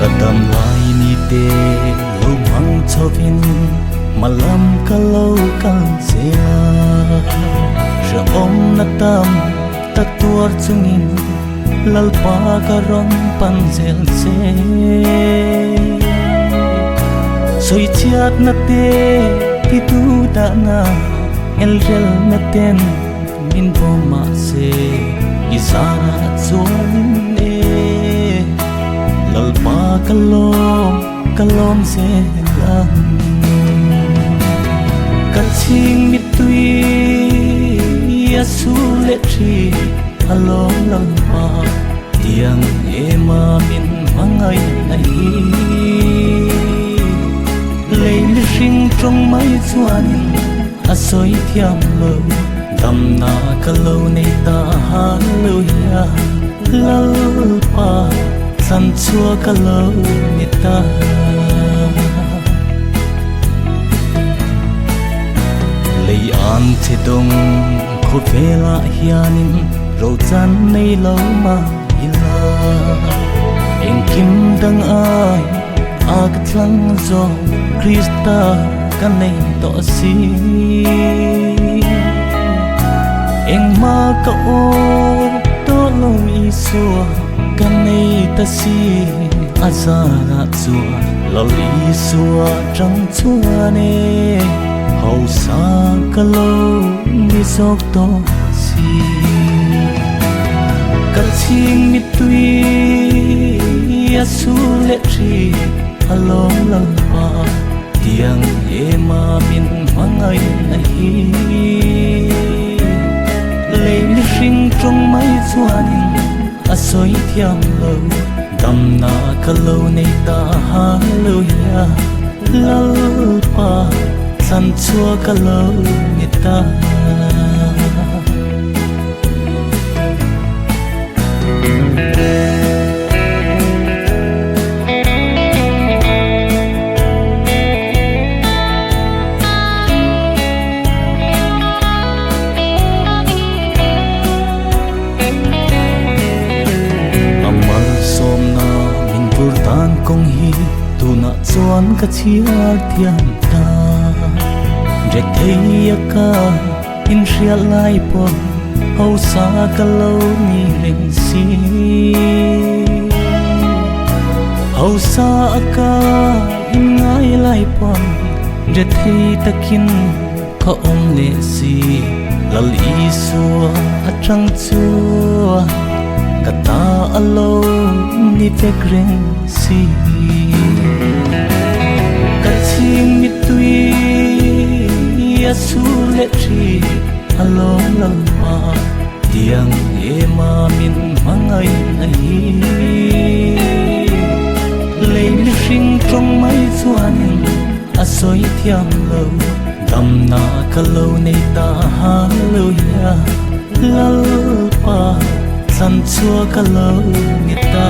Kadam lai ni te lo mang chovin malam kalau kal zela ra om na tam ta tuar chungin lalpa ka rom pan zel se soi chiat na te ti tu da na el rel na ten min bo ma se isara chon e lalpa kalom se lang kaching mitui asu le tri alom lalpa tiang ema min mangai nai lấy riêng trong mấy chuan asoi thiam lo dam na kalau nei ta hallelujah lalpa san chua kalau ni ta lấy an che dong ko vela hianin ro chan nei lo ma ila eng kim dang ai agtlang zo Krista kanay to si eng ma ka o to lo isua kanay ta si azara chua lo isua trăng chua ne hậu sa ka lo ni sok to si ka ching mi tui asu le tri along lalpa tiang ema min mangai nahi lấy riêng trong mấy chuan asoi thiam lo dam na kalau nei ta hallelujah lalpa san chua kalau ni ta kong hi tu na chuan ka chia thiam ta re thei ka in rial lai pon ho sa ka lo ni leng si ho sa ka in ngai lai pon re thei takin ka om le si lal isua atang chua kata alo ni tekreng si kaching mitui asu le tri alom lalpa tiang ema min mangai nai lấy riêng trong mấy chuan asoi thiam lo dam na kalau nei ta hallelujah lalpa san chua kalau ni ta